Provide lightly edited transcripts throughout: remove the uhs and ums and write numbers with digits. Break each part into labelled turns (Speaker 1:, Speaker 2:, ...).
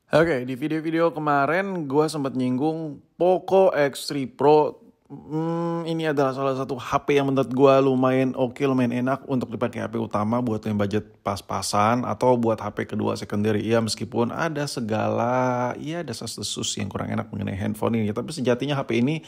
Speaker 1: Oke, di video-video kemarin gue sempat nyinggung Poco X3 Pro. Ini adalah salah satu HP yang menurut gue lumayan oke, lumayan enak untuk dipakai HP utama buat yang budget pas-pasan atau buat HP kedua secondary. Ya meskipun ada segala, ya desas-desus yang kurang enak mengenai handphone ini. Tapi sejatinya HP ini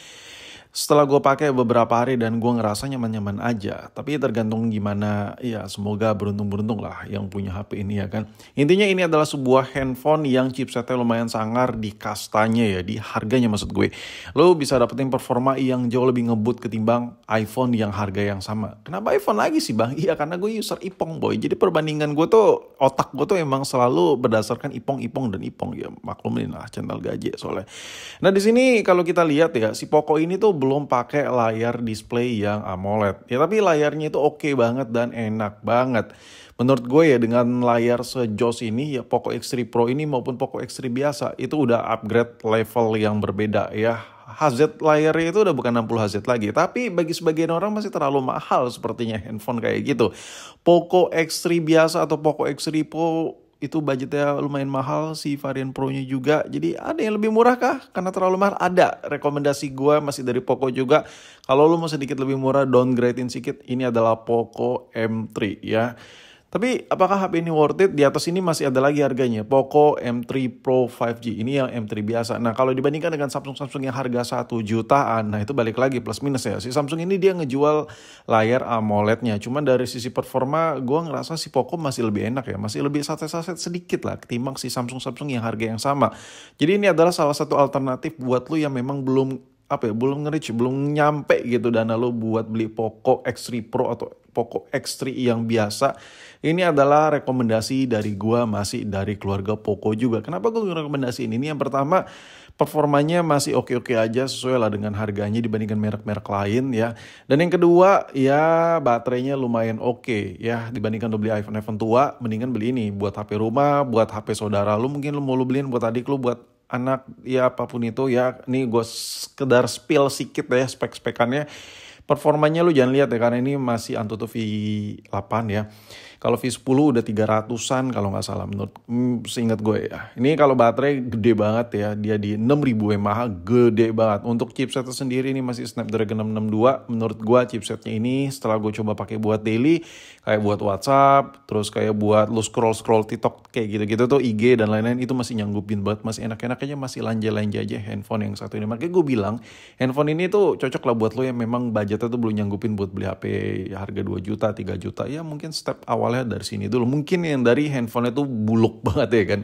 Speaker 1: setelah gue pakai beberapa hari dan gue ngerasa nyaman-nyaman aja. Tapi tergantung gimana, ya semoga beruntung-beruntung lah yang punya HP ini ya kan. Intinya ini adalah sebuah handphone yang chipsetnya lumayan sangar di kastanya ya, di harganya maksud gue. Lo bisa dapetin performa yang jauh lebih ngebut ketimbang iPhone yang harga yang sama. Kenapa iPhone lagi sih bang? Iya karena gue user Ipong boy. Jadi perbandingan gue tuh, otak gue tuh emang selalu berdasarkan Ipong, Ipong, dan Ipong. Ya maklumin lah, cental gaji soalnya. Nah di sini kalau kita lihat ya, si Poco ini tuh belum pakai layar display yang AMOLED. Ya tapi layarnya itu oke banget dan enak banget. Menurut gue ya dengan layar sejos ini ya Poco X3 Pro ini maupun Poco X3 biasa itu udah upgrade level yang berbeda ya. HZ layarnya itu udah bukan 60 Hz lagi. Tapi bagi sebagian orang masih terlalu mahal sepertinya handphone kayak gitu. Poco X3 biasa atau Poco X3 Pro itu budgetnya lumayan mahal, si varian Pro-nya juga. Jadi ada yang lebih murah kah? Karena terlalu mahal? Ada. Rekomendasi gue masih dari Poco juga. Kalau lu mau sedikit lebih murah, downgradein sedikit. Ini adalah Poco M3 ya. Tapi apakah HP ini worth it? Di atas ini masih ada lagi harganya. Poco M3 Pro 5G. Ini yang M3 biasa. Nah kalau dibandingkan dengan Samsung yang harga 1 jutaan. Nah itu balik lagi plus minus ya. Si Samsung ini dia ngejual layar AMOLED-nya. Cuman dari sisi performa gue ngerasa si Poco masih lebih enak ya. Masih lebih saset-saset sedikit lah ketimbang si Samsung yang harga yang sama. Jadi ini adalah salah satu alternatif buat lu yang memang belum belum nge-reach, belum nyampe gitu dana lo buat beli Poco X3 Pro atau Poco X3 yang biasa. Ini adalah rekomendasi dari gua, masih dari keluarga Poco juga. Kenapa gua rekomendasi ini? Yang pertama, performanya masih oke-oke aja, sesuai lah dengan harganya dibandingkan merek-merek lain ya. Dan yang kedua, ya baterainya lumayan oke ya, dibandingkan lo beli iPhone tua, mendingan beli ini buat HP rumah, buat HP saudara lu, mungkin lo mau lu beliin buat adik lu, buat anak, ya apapun itu ya. Ini gue sekedar spill sedikit ya spek-spekannya. Performanya lu jangan lihat ya, karena ini masih Antutu V8 ya. Kalau V10 udah 300-an kalau nggak salah menurut seingat gue ya. Ini kalau baterai gede banget ya, dia di 6000 mAh, gede banget. Untuk chipsetnya sendiri ini masih Snapdragon 662. Menurut gue chipsetnya ini setelah gue coba pakai buat daily, kayak buat WhatsApp, terus kayak buat lu scroll TikTok kayak gitu-gitu tuh, IG dan lain-lain, itu masih nyanggupin banget, masih enak-enak aja, masih lanja-lanja aja handphone yang satu ini. Makanya gue bilang handphone ini tuh cocok lah buat lo yang memang budgetnya tuh belum nyanggupin buat beli HP harga 2 juta, 3 juta. Ya mungkin step awalnya dari sini dulu. Mungkin yang dari handphonenya tuh buluk banget ya kan.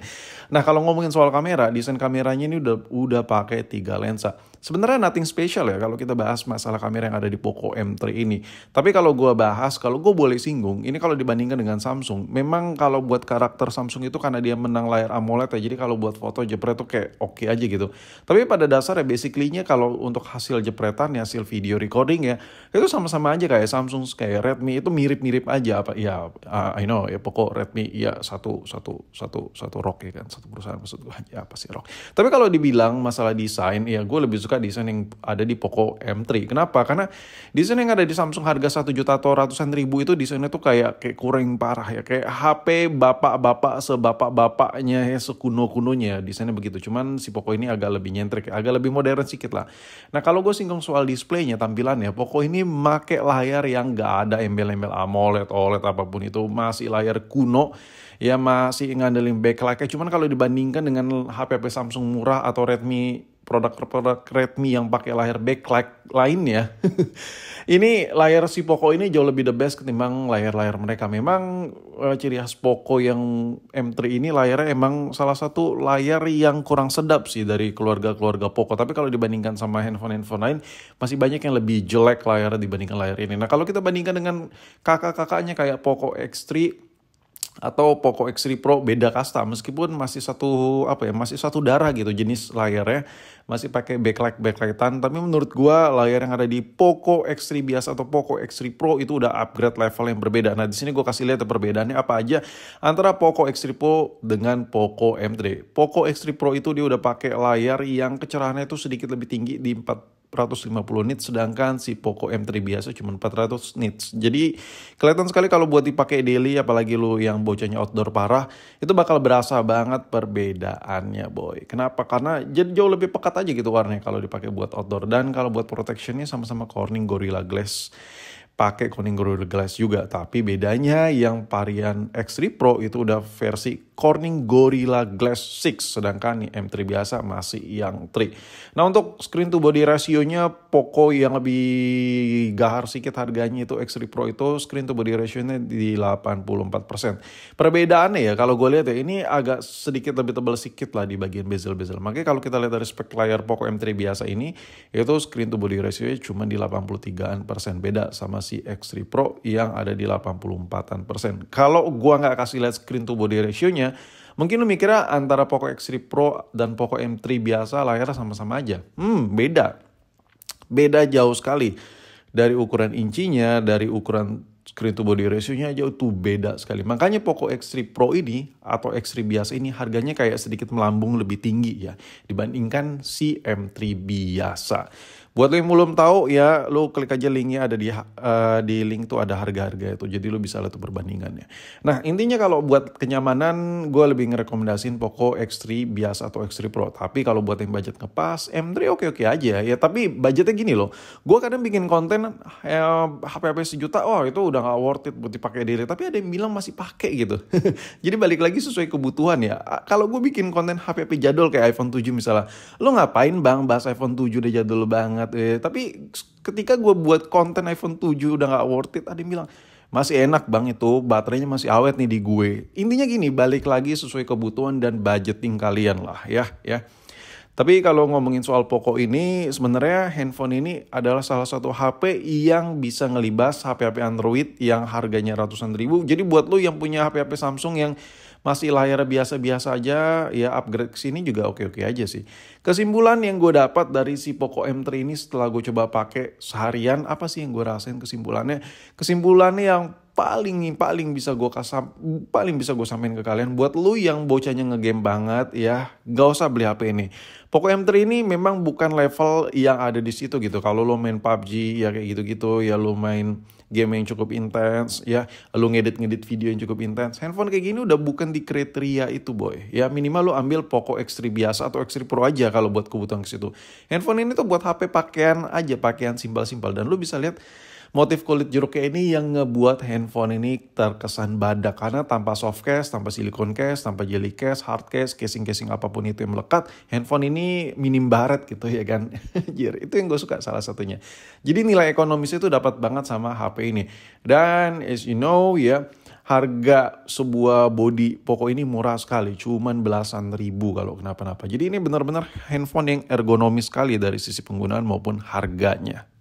Speaker 1: Nah kalau ngomongin soal kamera, desain kameranya ini udah pakai 3 lensa. Sebenarnya nothing special ya kalau kita bahas masalah kamera yang ada di Poco M3 ini. Tapi kalau gue bahas, kalau gue boleh singgung, ini kalau dibandingkan dengan Samsung, memang kalau buat karakter Samsung itu karena dia menang layar AMOLED ya, jadi kalau buat foto jepret tuh kayak oke aja gitu. Tapi pada dasarnya basically-nya kalau untuk hasil jepretan ya, hasil video recording ya, itu sama-sama aja kayak Samsung, kayak Redmi, itu mirip-mirip aja. Apa ya, I know ya, Poco, Redmi ya satu ROG ya kan, satu perusahaan maksud gue, ya apa sih ROG. Tapi kalau dibilang masalah desain, ya gue lebih suka desain yang ada di Poco M3. Kenapa? Karena desain yang ada di Samsung harga 1 juta atau ratusan ribu itu desainnya tuh kayak kurang parah ya. Kayak HP bapak-bapak sebapak-bapaknya ya, sekuno-kunonya desainnya begitu. Cuman si Poco ini agak lebih nyentrik, agak lebih modern sedikit lah. Nah kalau gue singgung soal displaynya, tampilannya, Poco ini make layar yang gak ada embel-embel AMOLED, OLED apapun itu. Masih layar kuno. Ya masih ngandelin backlight-nya. Cuman kalau dibandingkan dengan HP-HP Samsung murah atau Redmi, produk-produk Redmi yang pakai layar backlight lainnya, ini layar si Poco ini jauh lebih the best ketimbang layar-layar mereka. Memang ciri khas Poco yang M3 ini layarnya emang salah satu layar yang kurang sedap sih dari keluarga-keluarga Poco. Tapi kalau dibandingkan sama handphone-handphone lain, masih banyak yang lebih jelek layarnya dibandingkan layar ini. Nah kalau kita bandingkan dengan kakak-kakaknya kayak Poco X3 atau Poco X3 Pro, beda kasta, meskipun masih masih satu darah gitu jenis layarnya, masih pakai backlightan. Tapi menurut gua layar yang ada di Poco X3 biasa atau Poco X3 Pro itu udah upgrade level yang berbeda. Nah di sini gua kasih lihat perbedaannya apa aja antara Poco X3 Pro dengan Poco M3. Poco X3 Pro itu dia udah pakai layar yang kecerahannya itu sedikit lebih tinggi di nits, sedangkan si Poco M3 biasa cuma 400 nits. Jadi kelihatan sekali kalau buat dipakai daily, apalagi lu yang bocahnya outdoor parah, itu bakal berasa banget perbedaannya boy. Kenapa? Karena jadi jauh lebih pekat aja gitu warnanya kalau dipakai buat outdoor. Dan kalau buat protectionnya sama-sama Corning Gorilla Glass. Pakai Corning Gorilla Glass juga, tapi bedanya yang varian X3 Pro itu udah versi Corning Gorilla Glass 6, sedangkan nih M3 biasa masih yang 3. Nah untuk screen to body ratio-nya Poco yang lebih gahar sedikit harganya itu X3 Pro itu screen to body ratio-nya di 84%. Perbedaannya ya kalau gue lihat ya ini agak sedikit lebih tebal sedikit lah di bagian bezel-bezel. Makanya kalau kita lihat dari spek layar Poco M3 biasa ini itu screen to body ratio-nya cuma di 83%, beda sama si X3 Pro yang ada di 84%. Kalau gua nggak kasih lihat screen to body ratio-nya, mungkin lu mikirnya antara Poco X3 Pro dan Poco M3 biasa layarnya sama-sama aja. Beda. Beda jauh sekali. Dari ukuran incinya, dari ukuran screen to body ratio-nya aja itu beda sekali. Makanya Poco X3 Pro ini atau X3 biasa ini harganya kayak sedikit melambung lebih tinggi ya dibandingkan si M3 biasa. Buat lo yang belum tahu ya, lo klik aja linknya ada di link tuh ada harga-harga itu. Jadi lo bisa lihat tuh perbandingannya. Nah intinya kalau buat kenyamanan gue lebih ngerekomendasiin Poco X3 biasa atau X3 Pro. Tapi kalau buat yang budget ngepas, M3 oke-oke aja ya. Tapi budgetnya gini loh, gue kadang bikin konten HP-HP sejuta, oh itu udah gak worth it buat dipakai daily. Tapi ada yang bilang masih pakai gitu. Jadi balik lagi sesuai kebutuhan ya. Kalau gue bikin konten HP-HP jadul kayak iPhone 7 misalnya, lo ngapain bang bahas iPhone 7 udah jadul banget. Tapi ketika gue buat konten iPhone 7 udah gak worth it, ada yang bilang masih enak bang itu baterainya masih awet nih di gue. Intinya gini, balik lagi sesuai kebutuhan dan budgeting kalian lah ya. Tapi kalau ngomongin soal Poco ini, sebenarnya handphone ini adalah salah satu HP yang bisa ngelibas HP-HP Android yang harganya ratusan ribu. Jadi buat lo yang punya HP-HP Samsung yang masih layar biasa-biasa aja, ya upgrade ke sini juga oke-oke aja sih. Kesimpulan yang gue dapat dari si Poco M3 ini setelah gue coba pakai seharian, apa sih yang gue rasain kesimpulannya? Kesimpulannya yang paling bisa gue sampaikan ke kalian, buat lu yang bocahnya ngegame banget ya, gak usah beli HP ini. Poco M3 ini memang bukan level yang ada di situ gitu. Kalau lo main PUBG ya kayak gitu-gitu, ya lo main game yang cukup intens, ya lo ngedit video yang cukup intens. Handphone kayak gini udah bukan di kriteria itu boy. Ya minimal lo ambil Poco X3 biasa atau X3 Pro aja kalau buat kebutuhan ke situ. Handphone ini tuh buat HP pakaian aja, pakaian simpel-simpel. Dan lo bisa lihat motif kulit jeruk kayak ini yang ngebuat handphone ini terkesan badak. Karena tanpa soft case, tanpa silicone case, tanpa jelly case, hard case, casing-casing apapun itu yang melekat, handphone ini minim baret gitu ya kan. Itu yang gue suka salah satunya. Jadi nilai ekonomis itu dapat banget sama HP ini. Dan as you know ya, harga sebuah body Poco ini murah sekali, cuman belasan ribu kalau kenapa-napa. Jadi ini benar-benar handphone yang ergonomis sekali dari sisi penggunaan maupun harganya.